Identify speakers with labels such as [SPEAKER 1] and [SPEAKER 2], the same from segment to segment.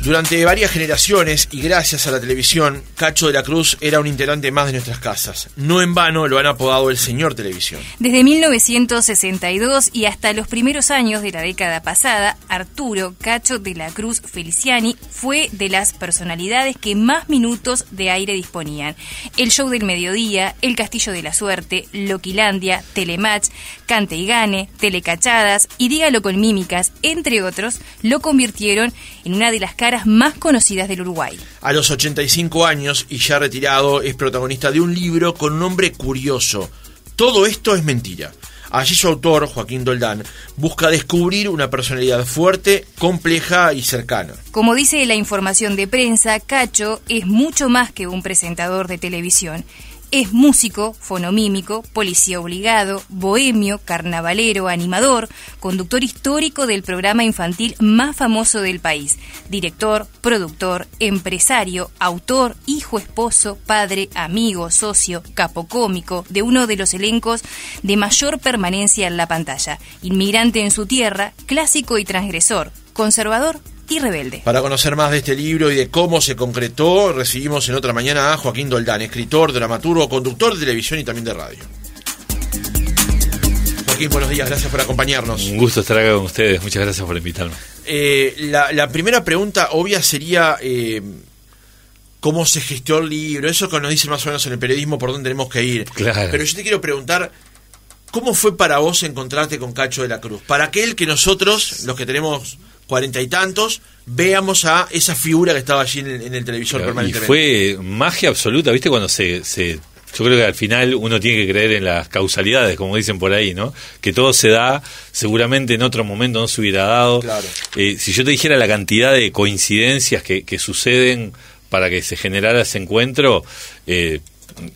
[SPEAKER 1] Durante varias generaciones y gracias a la televisión, Cacho de la Cruz era un integrante más de nuestras casas. No en vano lo han apodado el señor Televisión.
[SPEAKER 2] Desde 1962 y hasta los primeros años de la década pasada, Arturo Cacho de la Cruz Feliciani fue de las personalidades que más minutos de aire disponían. El Show del Mediodía, El Castillo de la Suerte, Loquilandia, Telematch, Cante y Gane, Telecachadas y Dígalo con Mímicas, entre otros, lo convirtieron en una de las caras más conocidas del Uruguay.
[SPEAKER 1] A los 85 años y ya retirado, es protagonista de un libro con un nombre curioso. Todo esto es mentira. Allí su autor, Joaquín Doldán, busca descubrir una personalidad fuerte, compleja y cercana.
[SPEAKER 2] Como dice la información de prensa, Cacho es mucho más que un presentador de televisión. Es músico, fonomímico, policía obligado, bohemio, carnavalero, animador, conductor histórico del programa infantil más famoso del país, director, productor, empresario, autor, hijo, esposo, padre, amigo, socio, capocómico de uno de los elencos de mayor permanencia en la pantalla, inmigrante en su tierra, clásico y transgresor, conservador y rebelde.
[SPEAKER 1] Para conocer más de este libro y de cómo se concretó, recibimos en Otra Mañana a Joaquín Doldán, escritor, dramaturgo, conductor de televisión y también de radio. Joaquín, buenos días, gracias por acompañarnos.
[SPEAKER 3] Un gusto estar acá con ustedes, muchas gracias por invitarme.
[SPEAKER 1] La primera pregunta obvia sería cómo se gestó el libro, eso que nos dicen más o menos en el periodismo por dónde tenemos que ir.
[SPEAKER 3] Claro.
[SPEAKER 1] Pero yo te quiero preguntar, ¿cómo fue para vos encontrarte con Cacho de la Cruz? Para aquel que nosotros, los que tenemos 40 y tantos, veamos a esa figura que estaba allí en el televisor, claro, permanentemente.
[SPEAKER 3] Y fue magia absoluta, ¿viste? Cuando yo creo que al final uno tiene que creer en las causalidades, como dicen por ahí, ¿no? Que todo se da, seguramente en otro momento no se hubiera dado.
[SPEAKER 1] Claro.
[SPEAKER 3] Si yo te dijera la cantidad de coincidencias que suceden para que se generara ese encuentro,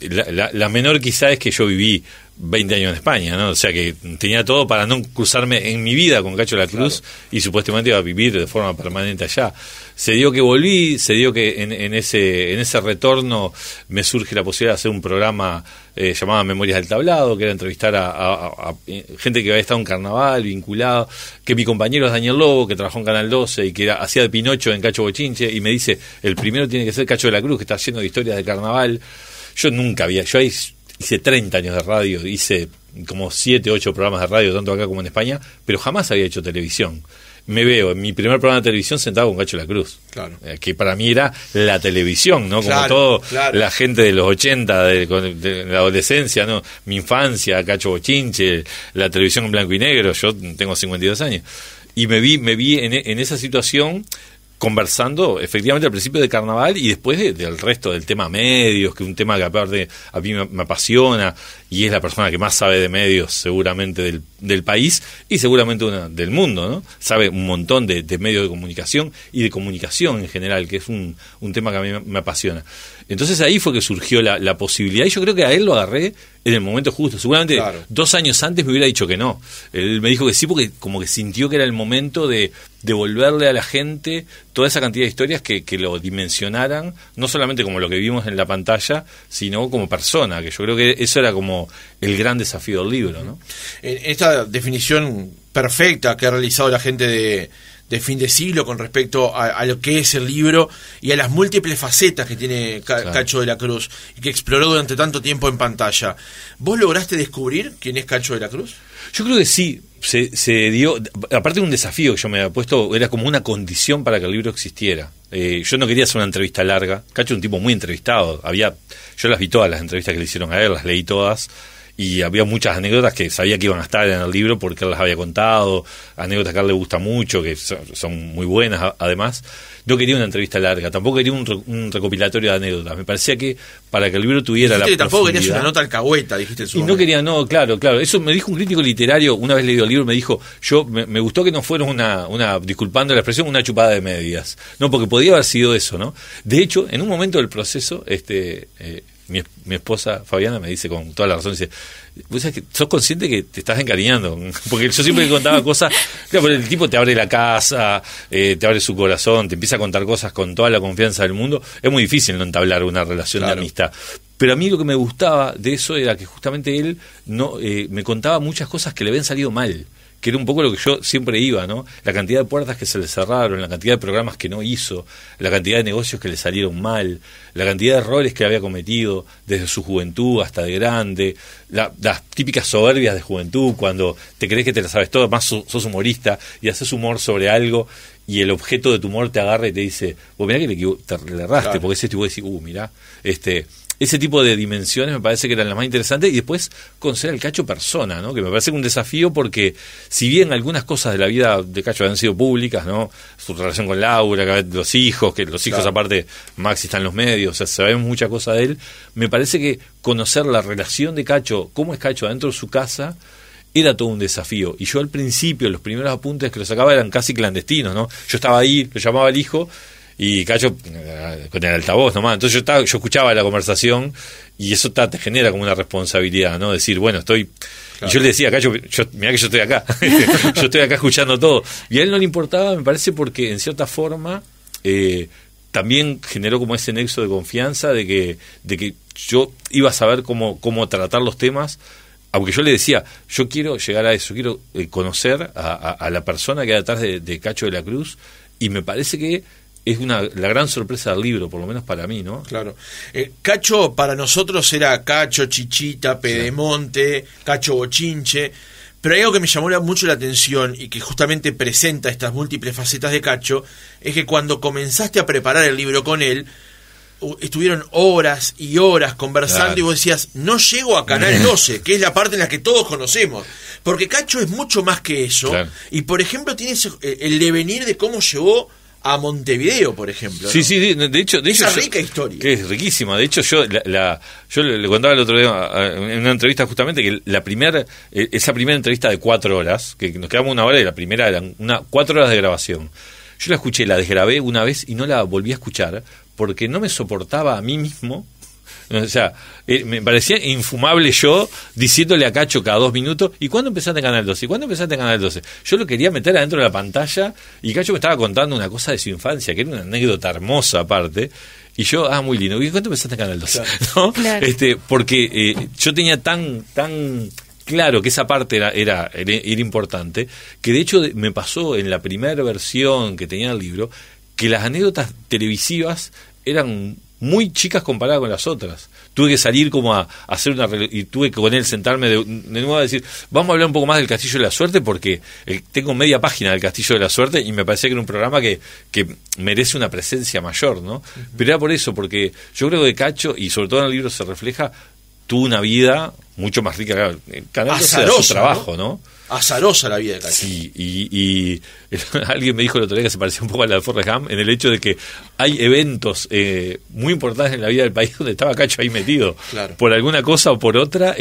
[SPEAKER 3] la menor quizá es que yo viví 20 años en España, ¿no? O sea que tenía todo para no cruzarme en mi vida con Cacho de la Cruz, claro, y supuestamente iba a vivir de forma permanente allá. Se dio que volví, se dio que en ese retorno me surge la posibilidad de hacer un programa llamado Memorias del Tablado, que era entrevistar a gente que había estado en carnaval, vinculado, que mi compañero es Daniel Lobo, que trabajó en Canal 12 y que hacía de Pinocho en Cacho Bochinche, y me dice, el primero tiene que ser Cacho de la Cruz, que está lleno de historias de carnaval. Yo hice 30 años de radio, hice como 7, 8 programas de radio, tanto acá como en España, pero jamás había hecho televisión. Me veo en mi primer programa de televisión sentado con Cacho de la Cruz,
[SPEAKER 1] claro,
[SPEAKER 3] que para mí era la televisión, ¿no? Como todo, claro, la gente de los 80, de la adolescencia, ¿no? Mi infancia, Cacho Bochinche, la televisión en blanco y negro, yo tengo 52 años. Y me vi en esa situación, conversando efectivamente al principio de carnaval y después del resto del tema medios, que es un tema que aparte a mí me apasiona, y es la persona que más sabe de medios seguramente del país y seguramente del mundo, ¿no? Sabe un montón de medios de comunicación y de comunicación en general, que es un tema que a mí me apasiona. Entonces ahí fue que surgió la posibilidad, y yo creo que a él lo agarré en el momento justo. Seguramente, claro, 2 años antes me hubiera dicho que no. Él me dijo que sí porque como que sintió que era el momento de devolverle a la gente toda esa cantidad de historias que lo dimensionaran, no solamente como lo que vimos en la pantalla, sino como persona, que yo creo que eso era como el gran desafío del libro, ¿no?
[SPEAKER 1] Esta definición perfecta que ha realizado la gente de fin de siglo con respecto a lo que es el libro y a las múltiples facetas que tiene
[SPEAKER 3] claro,
[SPEAKER 1] Cacho de la Cruz y que exploró durante tanto tiempo en pantalla. ¿Vos lograste descubrir quién es Cacho de la Cruz?
[SPEAKER 3] Yo creo que sí, se dio, aparte de un desafío que yo me había puesto, era como una condición para que el libro existiera. Yo no quería hacer una entrevista larga. Cacho es un tipo muy entrevistado, yo las vi todas las entrevistas que le hicieron a él, las leí todas, y había muchas anécdotas que sabía que iban a estar en el libro porque él las había contado, anécdotas que a él le gusta mucho, que son muy buenas además. No quería una entrevista larga, tampoco quería un recopilatorio de anécdotas. Me parecía que para que el libro tuviera la profundidad...
[SPEAKER 1] Tampoco querías una nota alcahueta, dijiste en su momento.
[SPEAKER 3] No quería, claro. Eso me dijo un crítico literario, una vez leído el libro, me dijo, me gustó que no fuera disculpando la expresión, una chupada de medias. No, porque podía haber sido eso, ¿no? De hecho, en un momento del proceso, mi esposa Fabiana me dice con toda la razón, dice, ¿vos sabés que sos consciente que te estás encariñando? Porque yo siempre contaba cosas, claro, pero el tipo te abre la casa, te abre su corazón, te empieza a contar cosas con toda la confianza del mundo. Es muy difícil no entablar una relación, claro, de amistad. Pero a mí lo que me gustaba de eso era que justamente él me contaba muchas cosas que le habían salido mal, que era un poco lo que yo siempre iba, ¿no? La cantidad de puertas que se le cerraron, la cantidad de programas que no hizo, la cantidad de negocios que le salieron mal, la cantidad de errores que había cometido desde su juventud hasta de grande, las típicas soberbias de juventud, cuando te crees que te la sabes todo, más sos humorista y haces humor sobre algo y el objeto de tu humor te agarra y te dice, vos mirá que le erraste, claro, porque es esto, y vos decís, mirá, ese tipo de dimensiones me parece que eran las más interesantes, y después conocer al Cacho persona, ¿no? Que me parece un desafío porque si bien algunas cosas de la vida de Cacho habían sido públicas, ¿no? Su relación con Laura, los hijos, claro, aparte Maxi está en los medios, o sea, sabemos muchas cosas de él, me parece que conocer la relación de Cacho, cómo es Cacho adentro de su casa, era todo un desafío. Y yo al principio, los primeros apuntes que lo sacaba eran casi clandestinos, ¿no? Yo estaba ahí, lo llamaba al hijo y Cacho con el altavoz nomás, entonces yo escuchaba la conversación y eso te genera como una responsabilidad, ¿no? Decir, bueno, estoy... Claro. Y yo le decía, Cacho, mirá que yo estoy acá, yo estoy acá escuchando todo. Y a él no le importaba, me parece, porque en cierta forma también generó como ese nexo de confianza de que yo iba a saber cómo tratar los temas, aunque yo le decía, yo quiero llegar a eso, quiero conocer a la persona que hay detrás de Cacho de la Cruz, y me parece que es la gran sorpresa del libro, por lo menos para mí, ¿no?
[SPEAKER 1] Claro. Cacho para nosotros era Cacho, Chichita, Pedemonte, sí, Cacho Bochinche, pero hay algo que me llamó mucho la atención y que justamente presenta estas múltiples facetas de Cacho, es que cuando comenzaste a preparar el libro con él, estuvieron horas y horas conversando, claro, y vos decías, no llego a Canal 12, que es la parte en la que todos conocemos, porque Cacho es mucho más que eso, claro, y por ejemplo tiene el devenir de cómo llegó a Montevideo, por ejemplo, ¿no?
[SPEAKER 3] Sí, de hecho
[SPEAKER 1] esa rica historia.
[SPEAKER 3] Que es riquísima. De hecho, yo le contaba el otro día en una entrevista justamente que esa primera entrevista de 4 horas, que nos quedamos 1 hora y la primera eran 4 horas de grabación. Yo la escuché, la desgrabé una vez y no la volví a escuchar porque no me soportaba a mí mismo. O sea, me parecía infumable yo diciéndole a Cacho cada 2 minutos, ¿y cuándo empezaste en Canal 12? ¿Y cuándo empezaste en Canal 12? Yo lo quería meter adentro de la pantalla y Cacho me estaba contando una cosa de su infancia, que era una anécdota hermosa aparte, y yo, muy lindo, ¿y cuándo empezaste en Canal 12? Claro. ¿No? Claro. Porque yo tenía tan claro que esa parte era importante, que de hecho me pasó en la primera versión que tenía el libro, que las anécdotas televisivas eran muy chicas comparadas con las otras. Tuve que salir como a hacer y tuve que con él sentarme de nuevo a decir, vamos a hablar un poco más del Castillo de la Suerte, porque tengo media página del Castillo de la Suerte y me parecía que era un programa que merece una presencia mayor, ¿no? Uh-huh. Pero era por eso, porque yo creo que Cacho, y sobre todo en el libro se refleja, tuvo una vida mucho más rica. Cada vez era su trabajo, ¿no?
[SPEAKER 1] Azarosa la vida de Cacho.
[SPEAKER 3] Sí, y alguien me dijo el otro día que se parecía un poco a la de Forrest Gump, en el hecho de que hay eventos muy importantes en la vida del país donde estaba Cacho ahí metido, claro, por alguna cosa o por otra,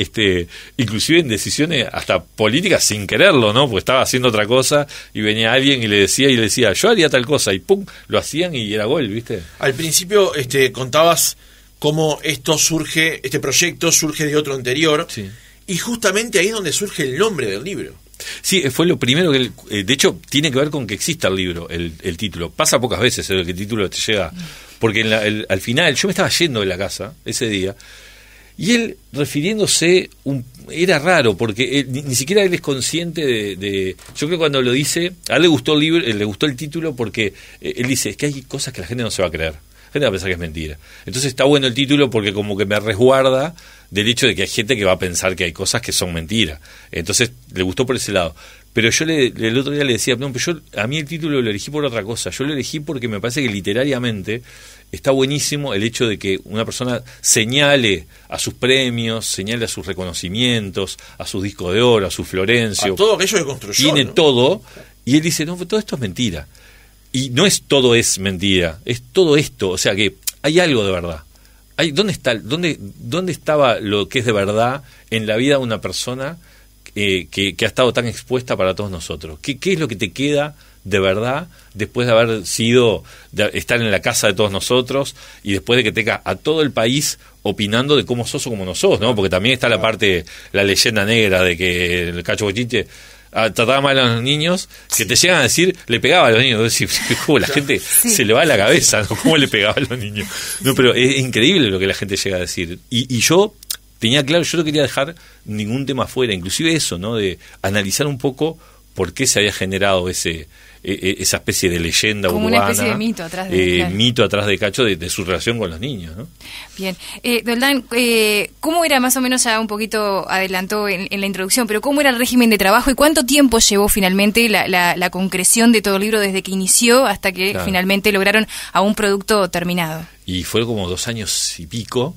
[SPEAKER 3] inclusive en decisiones hasta políticas sin quererlo, ¿no? Porque estaba haciendo otra cosa y venía alguien y le decía, yo haría tal cosa, y pum, lo hacían y era gol, ¿viste?
[SPEAKER 1] Al principio contabas cómo este proyecto surge de otro anterior, sí, y justamente ahí es donde surge el nombre del libro.
[SPEAKER 3] Sí, fue lo primero que... de hecho, tiene que ver con que exista el libro, el título. Pasa pocas veces que el título te llega. Porque al final, yo me estaba yendo de la casa ese día, y él refiriéndose... era raro, porque ni siquiera él es consciente de... Yo creo que cuando lo dice... A él le gustó el libro, le gustó el título porque él dice, es que hay cosas que la gente no se va a creer. La gente va a pensar que es mentira. Entonces está bueno el título porque como que me resguarda del hecho de que hay gente que va a pensar que hay cosas que son mentiras. Entonces le gustó por ese lado. Pero yo el otro día le decía, no, pero a mí el título lo elegí por otra cosa. Yo lo elegí porque me parece que literariamente está buenísimo el hecho de que una persona señale a sus premios, señale a sus reconocimientos, a sus discos de oro, a su Florencio.
[SPEAKER 1] A todo aquello que construyó.
[SPEAKER 3] Tiene, ¿no?, todo. Y él dice, no, todo esto es mentira. Y no es todo es mentira, es todo esto. O sea que hay algo de verdad. ¿Dónde estaba lo que es de verdad en la vida de una persona que ha estado tan expuesta para todos nosotros? ¿Qué es lo que te queda de verdad después de haber estar en la casa de todos nosotros y después de que tenga a todo el país opinando de cómo sos o cómo no sos, ¿no? Porque también está la parte, la leyenda negra de que el Cacho Bochinche trataba mal a los niños, que te llegan a decir, le pegaba a los niños. Decís, la gente se le va a la cabeza, ¿no? ¿Cómo le pegaba a los niños? No, pero es increíble lo que la gente llega a decir. Y yo tenía claro, yo no quería dejar ningún tema fuera, inclusive eso, ¿no? De analizar un poco por qué se había generado esa especie de leyenda
[SPEAKER 2] como
[SPEAKER 3] urbana,
[SPEAKER 2] una especie de mito atrás de claro.
[SPEAKER 3] Mito atrás de Cacho de su relación con los niños, ¿no?
[SPEAKER 2] Bien, Doldán, ¿cómo era más o menos, ya un poquito adelantó en la introducción, pero cómo era el régimen de trabajo y cuánto tiempo llevó finalmente la concreción de todo el libro desde que inició hasta que finalmente lograron a un producto terminado?
[SPEAKER 3] Y fue como 2 años y pico.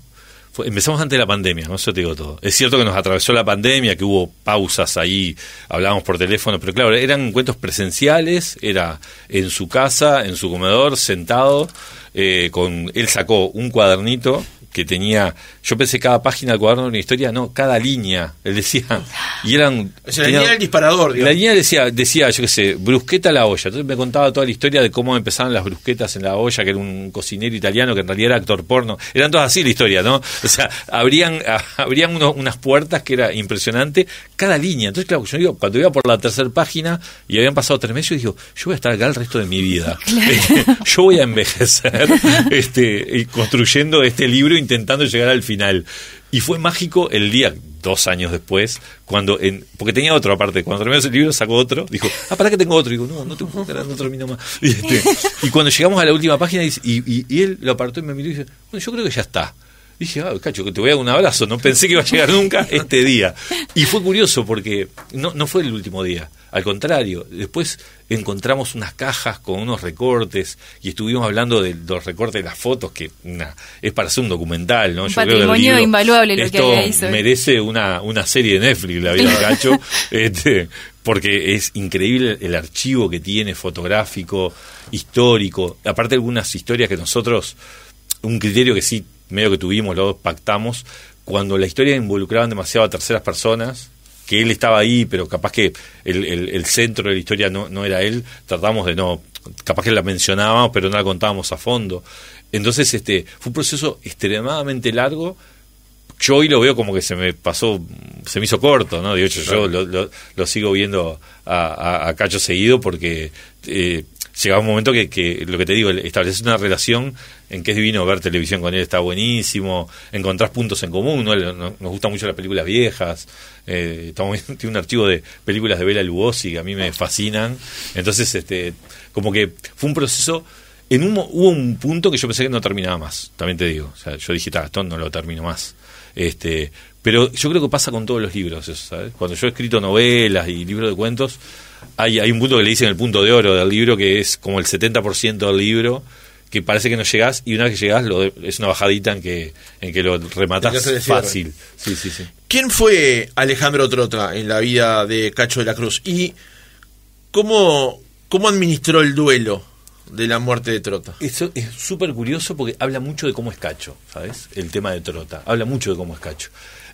[SPEAKER 3] Empezamos antes de la pandemia, ¿no? Eso te digo todo. Es cierto que nos atravesó la pandemia, que hubo pausas ahí, hablábamos por teléfono, pero claro, eran encuentros presenciales, era en su casa, en su comedor, sentado, él sacó un cuadernito que tenía, yo pensé cada página del cuaderno de una historia, no, cada línea, él decía, y eran...
[SPEAKER 1] O sea, la línea del disparador, digamos.
[SPEAKER 3] La línea decía, yo qué sé, brusqueta a la olla, entonces me contaba toda la historia de cómo empezaban las brusquetas en la olla, que era un cocinero italiano que en realidad era actor porno, eran todas así la historia, ¿no? O sea, abrían unas puertas que era impresionante, cada línea, entonces claro, cuando iba por la 3ª página y habían pasado 3 meses, yo digo, yo voy a estar acá el resto de mi vida, claro. Yo voy a envejecer construyendo este libro, intentando llegar al final. Y fue mágico el día, 2 años después, porque tenía otro aparte, cuando terminó ese libro sacó otro, dijo, ¿para qué tengo otro? Digo, no termino más. Y cuando llegamos a la última página, y él lo apartó y me miró y dice, bueno, yo creo que ya está. Dije, Cacho, que te voy a dar un abrazo, no pensé que iba a llegar nunca este día. Y fue curioso porque no fue el último día, al contrario, después encontramos unas cajas con unos recortes y estuvimos hablando de los recortes de las fotos, que es para hacer un documental, ¿no?
[SPEAKER 2] Un patrimonio invaluable lo que hay ahí.
[SPEAKER 3] Merece una serie de Netflix, la vida de Cacho, porque es increíble el archivo que tiene, fotográfico, histórico, aparte algunas historias que nosotros, un criterio que sí medio que tuvimos, luego pactamos, cuando la historia involucraban demasiado a terceras personas, que él estaba ahí, pero capaz que el centro de la historia no era él, tratamos de no, capaz que la mencionábamos, pero no la contábamos a fondo. Entonces fue un proceso extremadamente largo. Yo hoy lo veo como que se me hizo corto, ¿no? De hecho, yo lo sigo viendo a Cacho seguido porque llegaba un momento que lo que te digo, estableces una relación en que es divino ver televisión con él, está buenísimo, encontrás puntos en común, ¿no? Nos gustan mucho las películas viejas, tiene un archivo de películas de Bela Lugosi que a mí me fascinan, entonces como que fue un proceso, hubo un punto que yo pensé que no terminaba más, también te digo, o sea, yo dije, esto no lo termino más, pero yo creo que pasa con todos los libros eso, ¿sabes? Cuando yo he escrito novelas y libros de cuentos, hay un punto que le dicen el punto de oro del libro, que es como el 70% del libro, que parece que no llegás, y una vez que llegás es una bajadita en que lo rematás fácil. Sí.
[SPEAKER 1] ¿Quién fue Alejandro Trota en la vida de Cacho de la Cruz? ¿Y cómo administró el duelo de la muerte de Trota?
[SPEAKER 3] Eso es súper curioso porque habla mucho de cómo es Cacho, ¿sabes? El tema de Trota, habla mucho de cómo es Cacho.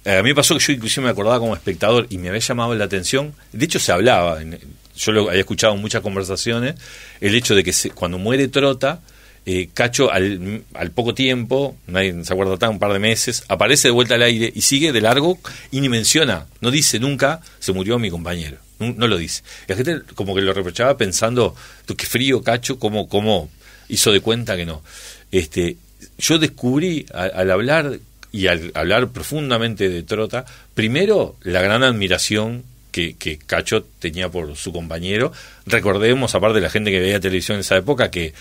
[SPEAKER 3] A mí me pasó que yo inclusive me acordaba como espectador y me había llamado la atención, de hecho se hablaba, yo lo había escuchado en muchas conversaciones, el hecho de que cuando muere Trota, Cacho al poco tiempo, nadie se acuerda, un par de meses, aparece de vuelta al aire y sigue de largo y ni menciona, no dice nunca, se murió mi compañero, no lo dice. La gente como que lo reprochaba pensando, qué frío Cacho, cómo hizo de cuenta que no. Yo descubrí al hablar y al hablar profundamente de Trota, primero la gran admiración que Cacho tenía por su compañero. Recordemos, aparte de la gente que veía televisión en esa época, que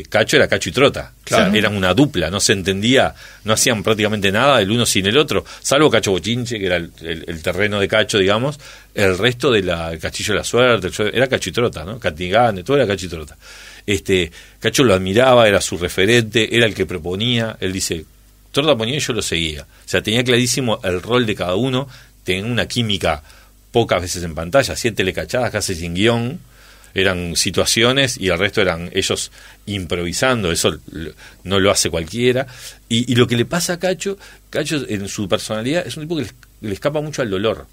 [SPEAKER 3] Cacho era Cacho y Trota, claro. O sea, eran una dupla, no se entendía, no hacían prácticamente nada el uno sin el otro, salvo Cacho Bochinche, que era el terreno de Cacho, digamos, el resto el Castillo de la Suerte, era Cacho y Trota, ¿no? Catigane, todo era Cacho y Trota. Cacho lo admiraba, era su referente, era el que proponía, él dice, Trota ponía y yo lo seguía, o sea, tenía clarísimo el rol de cada uno, tenía una química pocas veces en pantalla, 7 telecachadas casi sin guión, eran situaciones y el resto eran ellos improvisando, eso no lo hace cualquiera, y lo que le pasa a Cacho en su personalidad es un tipo que le escapa mucho al dolor.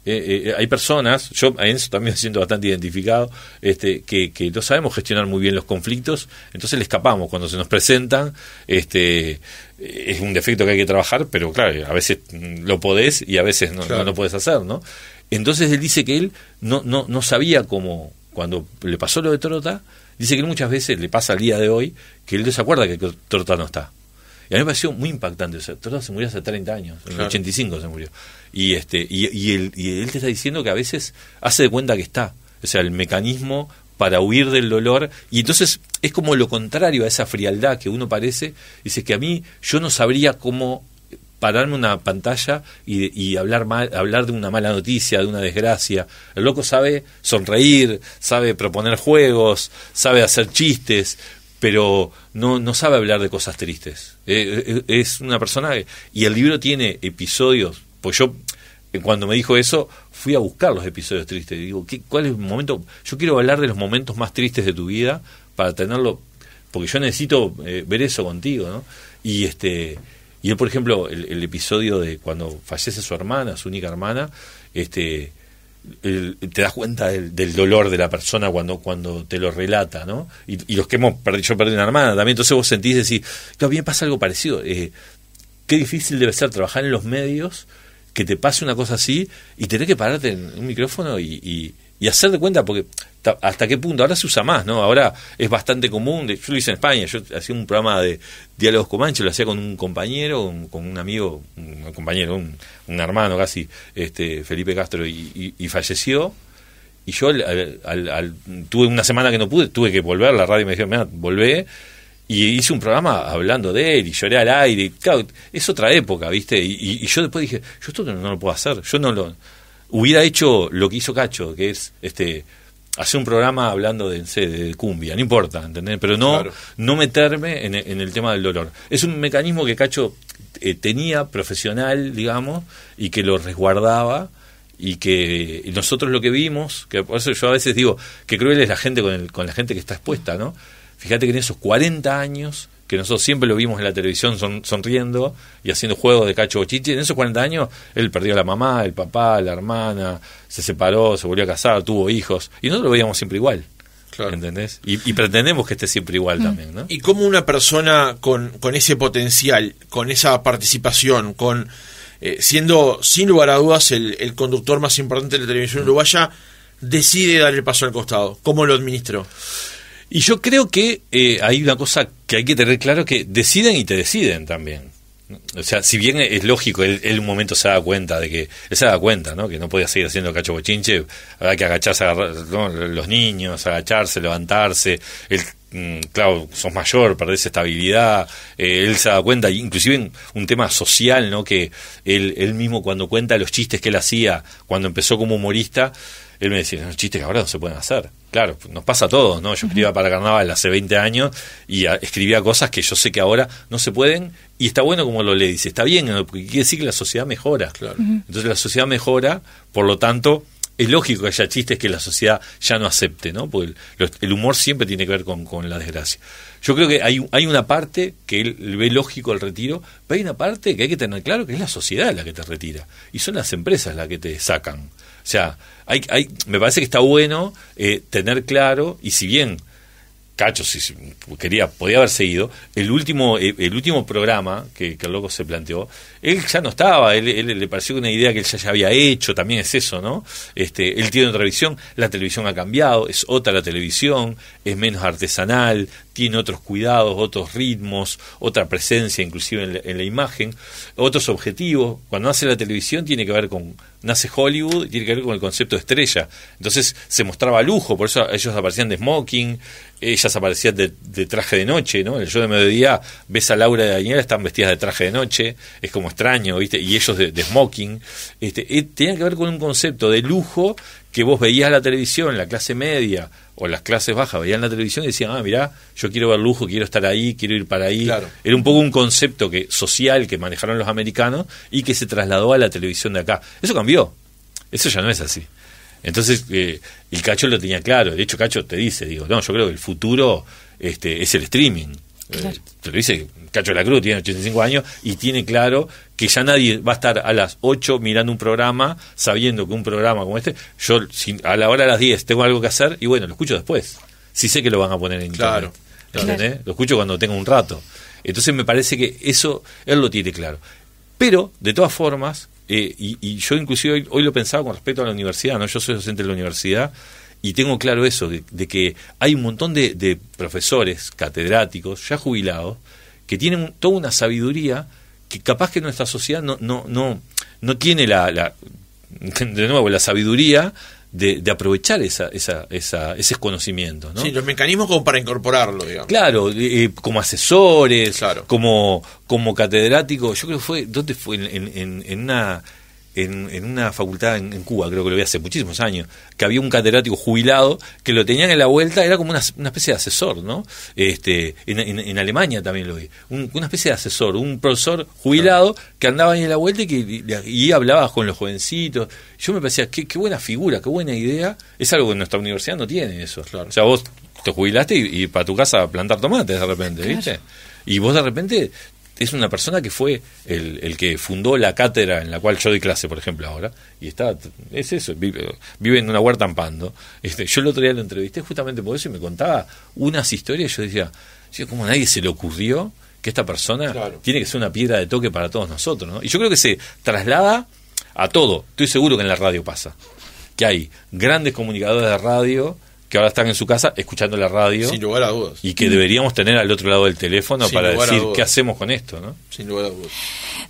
[SPEAKER 3] Hay personas, yo en eso también me siento bastante identificado, que no sabemos gestionar muy bien los conflictos, entonces le escapamos cuando se nos presentan, es un defecto que hay que trabajar, pero claro, a veces lo podés y a veces no lo podés hacer, ¿no? Entonces él dice que él no sabía cómo, cuando le pasó lo de Trota, dice que él muchas veces le pasa al día de hoy, que él no se acuerda que Trota no está. Y a mí me pareció muy impactante, o sea, Trota se murió hace 30 años, en el 85 se murió. Y él te está diciendo que a veces hace de cuenta que está. O sea, el mecanismo para huir del dolor, y entonces es como lo contrario a esa frialdad que uno parece. Dice que a mí yo no sabría cómo pararme una pantalla y hablar de una mala noticia, de una desgracia. El loco sabe sonreír, sabe proponer juegos, sabe hacer chistes, pero no sabe hablar de cosas tristes. Es una persona y el libro tiene episodios, pues yo cuando me dijo eso fui a buscar los episodios tristes. Digo, ¿cuál es el momento? Yo quiero hablar de los momentos más tristes de tu vida para tenerlo, porque yo necesito ver eso contigo, ¿no? Y él, por ejemplo, el episodio de cuando fallece su hermana, su única hermana, te das cuenta del dolor de la persona cuando te lo relata, ¿no? Y los que yo perdí una hermana también, entonces vos sentís decir, que a mí me pasa algo parecido. Qué difícil debe ser trabajar en los medios, que te pase una cosa así y tener que pararte en un micrófono y hacer de cuenta, porque hasta qué punto ahora se usa más, ¿no? Ahora es bastante común. Yo lo hice en España, yo hacía un programa de diálogos comanches, lo hacía con un compañero, con un amigo, un compañero, un hermano casi, Felipe Castro, y falleció. Y yo tuve una semana que no pude, tuve que volver, la radio me dijo, mira, volvé. Y hice un programa hablando de él y lloré al aire. Y, claro, es otra época, ¿viste? Y yo después dije, yo esto no lo puedo hacer. Yo no lo... Hubiera hecho lo que hizo Cacho, que es hacer un programa hablando de cumbia, no importa, ¿entendés? Pero no meterme en el tema del dolor. Es un mecanismo que Cacho tenía profesional, digamos, y que lo resguardaba, y que nosotros lo que vimos, que por eso yo a veces digo que cruel es la gente con la gente que está expuesta, ¿no? Fíjate que en esos 40 años, que nosotros siempre lo vimos en la televisión sonriendo y haciendo juegos de Cacho Bochinche, en esos 40 años él perdió a la mamá, el papá, la hermana, se separó, se volvió a casar, tuvo hijos, y nosotros lo veíamos siempre igual. Claro. ¿Entendés? Y pretendemos que esté siempre igual también, ¿no?
[SPEAKER 1] Y cómo una persona con ese potencial, con esa participación, siendo sin lugar a dudas el conductor más importante de la televisión uruguaya, decide dar el paso al costado. ¿Cómo lo administró?
[SPEAKER 3] Y yo creo que hay una cosa que hay que tener claro, que deciden y te deciden también. O sea, si bien es lógico, él un momento se da cuenta de que, él se da cuenta, ¿no? Que no podía seguir haciendo Cacho Bochinche, había que agacharse, ¿no? Los niños, agacharse, levantarse, claro, sos mayor, perdés estabilidad, él se da cuenta, inclusive un tema social, ¿no? Que él mismo cuando cuenta los chistes que él hacía cuando empezó como humorista, él me decía, los chistes que ahora no se pueden hacer. Claro, nos pasa a todos, ¿no? Yo escribía para Carnaval hace 20 años y escribía cosas que yo sé que ahora no se pueden, y está bueno como lo le dice, está bien, porque quiere decir que la sociedad mejora. Claro. Entonces la sociedad mejora, por lo tanto, es lógico que haya chistes que la sociedad ya no acepte, ¿no? Porque el humor siempre tiene que ver con la desgracia. Yo creo que hay una parte que él ve lógico el retiro, pero hay una parte que hay que tener claro que es la sociedad la que te retira, y son las empresas las que te sacan. O sea, me parece que está bueno tener claro, y si bien Cacho, si podía haber seguido, el último programa que el loco se planteó, él ya no estaba, él le pareció una idea que él ya había hecho, también es eso, ¿no? Él tiene otra visión, la televisión ha cambiado, es otra la televisión, es menos artesanal, tiene otros cuidados, otros ritmos, otra presencia inclusive en la imagen, otros objetivos. Cuando nace la televisión nace Hollywood, tiene que ver con el concepto de estrella. Entonces se mostraba lujo, por eso ellos aparecían de smoking, ellas aparecían de traje de noche, ¿no? En el show de mediodía ves a Laura y a Daniela, están vestidas de traje de noche, es como extraño, ¿viste? Y ellos de smoking. Tenían que ver con un concepto de lujo que vos veías la televisión, la clase media o las clases bajas veían la televisión y decían, mirá, yo quiero ver lujo, quiero estar ahí, quiero ir para ahí. Claro. Era un poco un concepto social que manejaron los americanos y que se trasladó a la televisión de acá. Eso cambió, eso ya no es así. Entonces, el Cacho lo tenía claro. De hecho, Cacho te dice, yo creo que el futuro es el streaming. Claro. Te lo dice Cacho de la Cruz, tiene 85 años y tiene claro que ya nadie va a estar a las 8 mirando un programa sabiendo que un programa como yo a la hora de las 10 tengo algo que hacer y bueno, lo escucho después. Sí sé que lo van a poner en internet. Claro. Lo escucho cuando tengo un rato. Entonces me parece que eso él lo tiene claro. Pero, de todas formas, y yo inclusive hoy lo pensaba con respecto a la universidad, ¿no? Yo soy docente de la universidad y tengo claro eso, de que hay un montón de profesores, catedráticos, ya jubilados, que tienen toda una sabiduría que capaz que nuestra sociedad no tiene de nuevo, la sabiduría de aprovechar ese conocimiento, ¿no?
[SPEAKER 1] Sí, los mecanismos como para incorporarlo, digamos.
[SPEAKER 3] Claro, como asesores,
[SPEAKER 1] claro.
[SPEAKER 3] como catedráticos. Yo creo que fue, ¿dónde fue? En una facultad en Cuba, creo que lo vi hace muchísimos años, que había un catedrático jubilado que lo tenían en la vuelta, era como una especie de asesor, ¿no? En Alemania también lo vi, una especie de asesor, un profesor jubilado que andaba ahí en la vuelta y hablaba con los jovencitos. Yo me parecía, qué buena figura, qué buena idea. Es algo que nuestra universidad no tiene eso.
[SPEAKER 1] Claro.
[SPEAKER 3] O sea, vos te jubilaste y para tu casa a plantar tomates de repente, claro. ¿Viste? Y vos de repente es una persona que fue el que fundó la cátedra en la cual yo doy clase, por ejemplo, ahora, y es eso, vive en una huerta en Pando. Yo el otro día lo entrevisté justamente por eso y me contaba unas historias. Yo decía, ¿cómo a nadie se le ocurrió que esta persona claro. tiene que ser una piedra de toque para todos nosotros, ¿no? Y yo creo que se traslada a todo. Estoy seguro que en la radio pasa, que hay grandes comunicadores de radio que ahora están en su casa escuchando la radio.
[SPEAKER 1] Sin lugar a dudas.
[SPEAKER 3] Y que deberíamos tener al otro lado del teléfono sin para decir qué hacemos con esto, ¿no?
[SPEAKER 1] Sin lugar a dudas.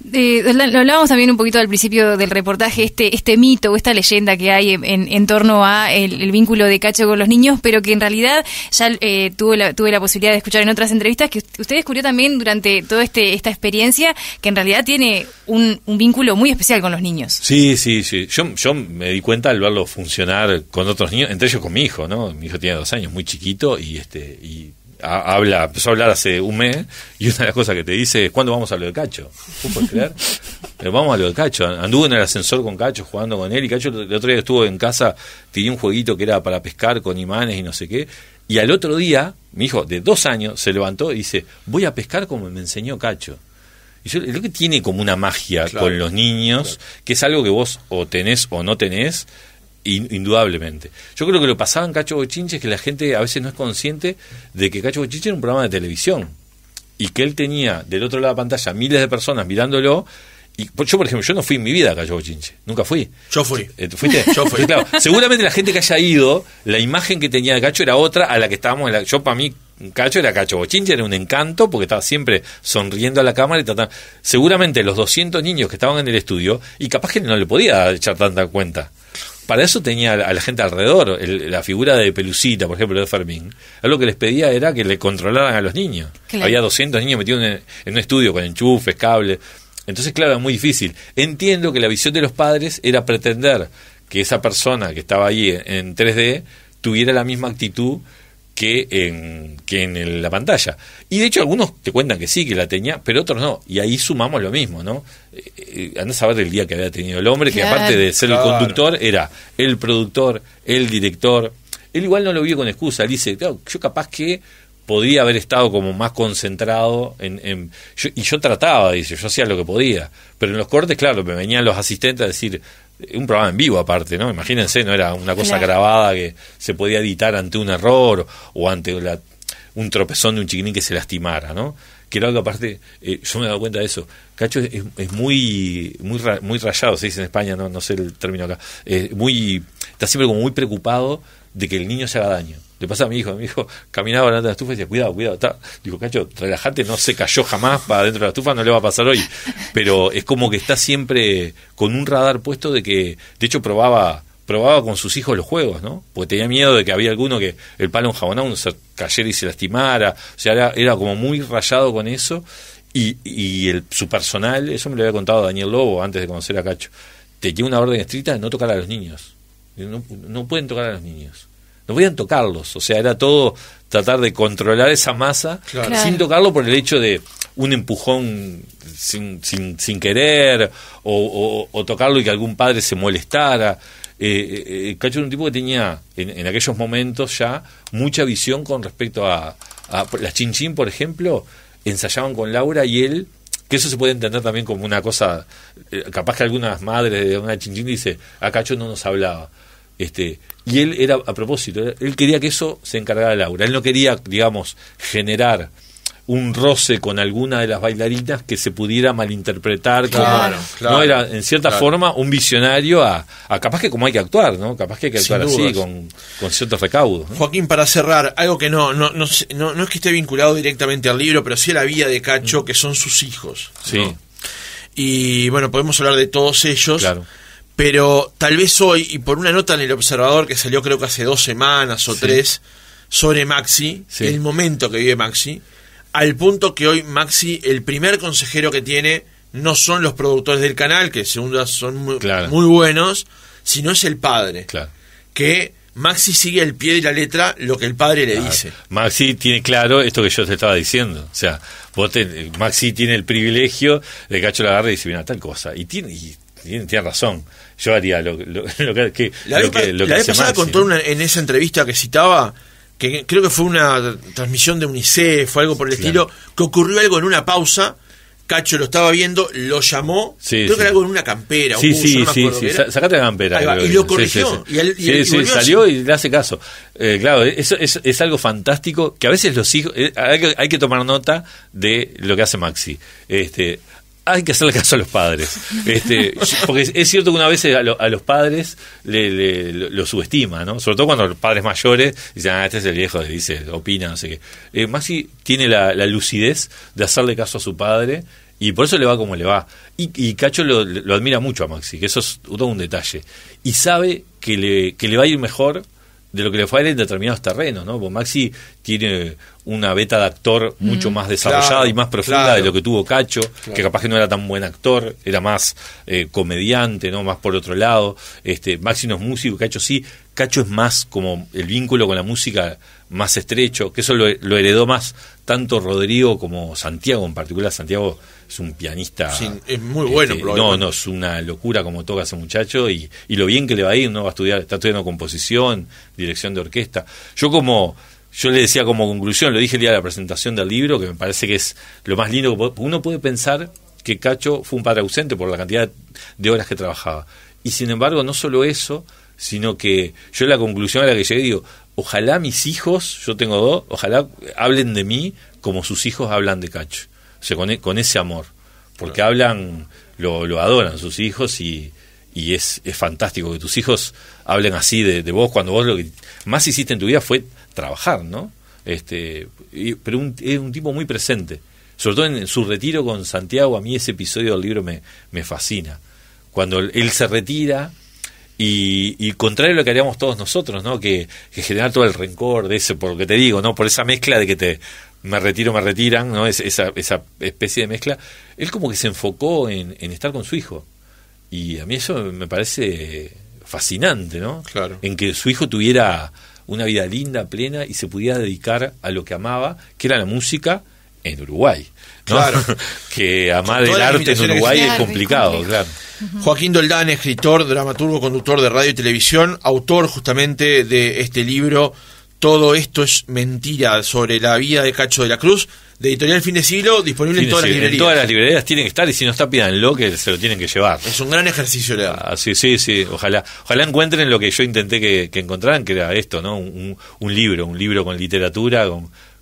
[SPEAKER 2] Lo hablábamos también un poquito al principio del reportaje, este mito o esta leyenda que hay en torno a el vínculo de Cacho con los niños, pero que en realidad ya tuve la posibilidad de escuchar en otras entrevistas que usted descubrió también durante toda esta experiencia que en realidad tiene un vínculo muy especial con los niños.
[SPEAKER 3] Sí. Yo me di cuenta al verlo funcionar con otros niños, entre ellos con mi hijo, ¿no? Mi hijo tiene 2 años, muy chiquito, y empezó a hablar hace un mes, y una de las cosas que te dice es: ¿cuándo vamos a lo de Cacho? ¿Vos podés creer? Vamos a lo de Cacho. Anduve en el ascensor con Cacho, jugando con él, y Cacho el otro día estuvo en casa, tenía un jueguito que era para pescar con imanes y no sé qué, y al otro día, mi hijo de 2 años se levantó y dice: voy a pescar como me enseñó Cacho. Y yo creo que tiene como una magia claro, con los niños, claro. que es algo que vos o tenés o no tenés, indudablemente. Yo creo que lo pasaba en Cacho Bochinche es que la gente a veces no es consciente de que Cacho Bochinche era un programa de televisión y que él tenía del otro lado de la pantalla miles de personas mirándolo. Y yo, por ejemplo, yo no fui en mi vida a Cacho Bochinche, nunca fui.
[SPEAKER 1] Yo fui.
[SPEAKER 3] ¿Fuiste?
[SPEAKER 1] Yo fui.
[SPEAKER 3] Claro, seguramente la gente que haya ido, la imagen que tenía de Cacho era otra a la que estábamos yo, para mí, Cacho era Cacho Bochinche, era un encanto porque estaba siempre sonriendo a la cámara y tratando. Seguramente los 200 niños que estaban en el estudio, y capaz que no le podía echar tanta cuenta. Para eso tenía a la gente alrededor, la figura de Pelucita, por ejemplo, de Fermín. Lo que les pedía era que le controlaran a los niños. Claro. Había 200 niños metidos en un estudio con enchufes, cables. Entonces, claro, era muy difícil. Entiendo que la visión de los padres era pretender que esa persona que estaba ahí en 3D tuviera la misma actitud que en la pantalla. Y de hecho algunos te cuentan que sí, que la tenía, pero otros no. Y ahí sumamos lo mismo, ¿no? Andás a ver el día que había tenido el hombre, claro, que aparte de ser el conductor, era el productor, el director. Él igual no lo vio con excusa. Él dice, claro, yo capaz que podría haber estado como más concentrado y yo trataba, dice, yo hacía lo que podía. Pero en los cortes, claro, me venían los asistentes a decir, un programa en vivo aparte, ¿no? Imagínense, no era una cosa claro, grabada que se podía editar ante un error o ante un tropezón de un chiquinín que se lastimara, ¿no? Que era algo aparte, yo me he dado cuenta de eso. Cacho es muy rayado, se dice en España, no sé el término acá. Está siempre como muy preocupado de que el niño se haga daño. Le pasa a mi hijo caminaba delante de la estufa y decía, cuidado, digo, Cacho, relájate, no se cayó jamás para dentro de la estufa, no le va a pasar hoy. Pero es como que está siempre con un radar puesto de que, de hecho probaba con sus hijos los juegos, ¿no? Porque tenía miedo de que había alguno que el palo enjabonado se cayera y se lastimara. O sea, era como muy rayado con eso. Y su personal, eso me lo había contado Daniel Lobo antes de conocer a Cacho, tenía una orden estricta de no tocar a los niños. No pueden tocar a los niños. No podían tocarlos, o sea, era todo tratar de controlar esa masa, claro, sin tocarlo por el hecho de un empujón sin querer o tocarlo y que algún padre se molestara. Cacho era un tipo que tenía en aquellos momentos ya mucha visión con respecto a las Chinchín, por ejemplo, ensayaban con Laura y él, que eso se puede entender también como una cosa, capaz que algunas madres de una Chinchín dice, a Cacho no nos hablaba. Y él era a propósito, él quería que eso se encargara Laura. Él no quería, digamos, generar un roce con alguna de las bailarinas que se pudiera malinterpretar, claro, no era en cierta forma un visionario a capaz que como hay que actuar, ¿no? Capaz que hay que actuar así con ciertos recaudos, ¿no?
[SPEAKER 1] Joaquín, para cerrar, algo que no es que esté vinculado directamente al libro, pero sí a la vida de Cacho, que son sus hijos, ¿no?
[SPEAKER 3] Sí.
[SPEAKER 1] Y bueno, podemos hablar de todos ellos.
[SPEAKER 3] Claro.
[SPEAKER 1] Pero tal vez hoy, y por una nota en El Observador que salió creo que hace 2 semanas o 3, sobre Maxi, el momento que vive Maxi, al punto que hoy Maxi, el primer consejero que tiene, no son los productores del canal, que según son muy buenos, sino es el padre. Claro. Que Maxi sigue al pie de la letra lo que el padre le dice. Maxi tiene claro esto que yo te estaba diciendo. O sea, Maxi tiene el privilegio de que Cacho la agarre y dice, mira, tal cosa. Y tiene razón. Yo haría lo que
[SPEAKER 2] la vez pasada contó en esa entrevista que citaba, que creo que fue una transmisión de UNICEF o algo por el estilo, que ocurrió algo en una pausa. Cacho lo estaba viendo, lo llamó, creo que era algo en una campera, un buzo, no me acuerdo.
[SPEAKER 3] Sacate la campera.
[SPEAKER 2] Y lo corrigió.
[SPEAKER 3] Y salió y le hace caso. Claro, eso es algo fantástico, que a veces los hijos, hay que tomar nota de lo que hace Maxi. Hay que hacerle caso a los padres, porque es cierto que una vez a los padres lo subestima, ¿no? Sobre todo cuando los padres mayores dicen, este es el viejo, dice, opina, no sé qué. Maxi tiene la lucidez de hacerle caso a su padre y por eso le va como le va. Y Cacho lo admira mucho a Maxi, que eso es todo un detalle. Y sabe que le va a ir mejor de lo que le fue a él en determinados terrenos, ¿no? Porque Maxi tiene una beta de actor mucho más desarrollada y más profunda de lo que tuvo Cacho, que capaz que no era tan buen actor, era más comediante, ¿no? Más por otro lado. Maxi no es músico, Cacho sí. Cacho es más como el vínculo con la música más estrecho, que eso lo heredó más tanto Rodrigo como Santiago, en particular Santiago es un pianista. Sí, es muy bueno. No, es una locura como toca ese muchacho y lo bien que le va a ir, ¿no? Va a estudiar, está estudiando composición, dirección de orquesta. Yo le decía como conclusión, lo dije el día de la presentación del libro, que me parece que es lo más lindo, porque uno puede pensar que Cacho fue un padre ausente por la cantidad de horas que trabajaba. Y sin embargo, no solo eso, sino que yo la conclusión a la que llegué digo, ojalá mis hijos, yo tengo 2, ojalá hablen de mí como sus hijos hablan de Cacho. O sea, con ese amor. Porque hablan, lo adoran sus hijos y es fantástico que tus hijos hablen así de vos, cuando vos lo que más hiciste en tu vida fue trabajar, ¿no? Pero es un tipo muy presente. Sobre todo en su retiro con Santiago, a mí ese episodio del libro me fascina. Cuando él se retira y contrario a lo que haríamos todos nosotros, ¿no? Que generar todo el rencor de ese, por lo que te digo, ¿no? Por esa mezcla de que me retiran, ¿no? Esa especie de mezcla. Él como que se enfocó en estar con su hijo. Y a mí eso me parece fascinante, ¿no? Claro. En que su hijo tuviera una vida linda, plena, y se pudiera dedicar a lo que amaba, que era la música en Uruguay, ¿no? Claro. Que amar el arte en Uruguay es complicado, claro.
[SPEAKER 1] Joaquín Doldán, escritor, dramaturgo, conductor de radio y televisión, autor justamente de este libro, Todo esto es mentira, sobre la vida de Cacho de la Cruz, de Editorial Fin de Siglo, disponible en todas las librerías.
[SPEAKER 3] En todas las librerías tienen que estar, y si no está, pídanlo, que se lo tienen que llevar.
[SPEAKER 1] Es un gran ejercicio leer.
[SPEAKER 3] Sí, ojalá encuentren lo que yo intenté que encontraran, que era esto, ¿no? Un libro con literatura,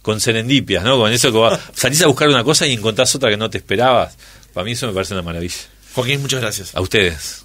[SPEAKER 3] con serendipias, ¿no? Con eso que salís a buscar una cosa y encontrás otra que no te esperabas. Para mí eso me parece una maravilla.
[SPEAKER 1] Joaquín, muchas gracias.
[SPEAKER 3] A ustedes.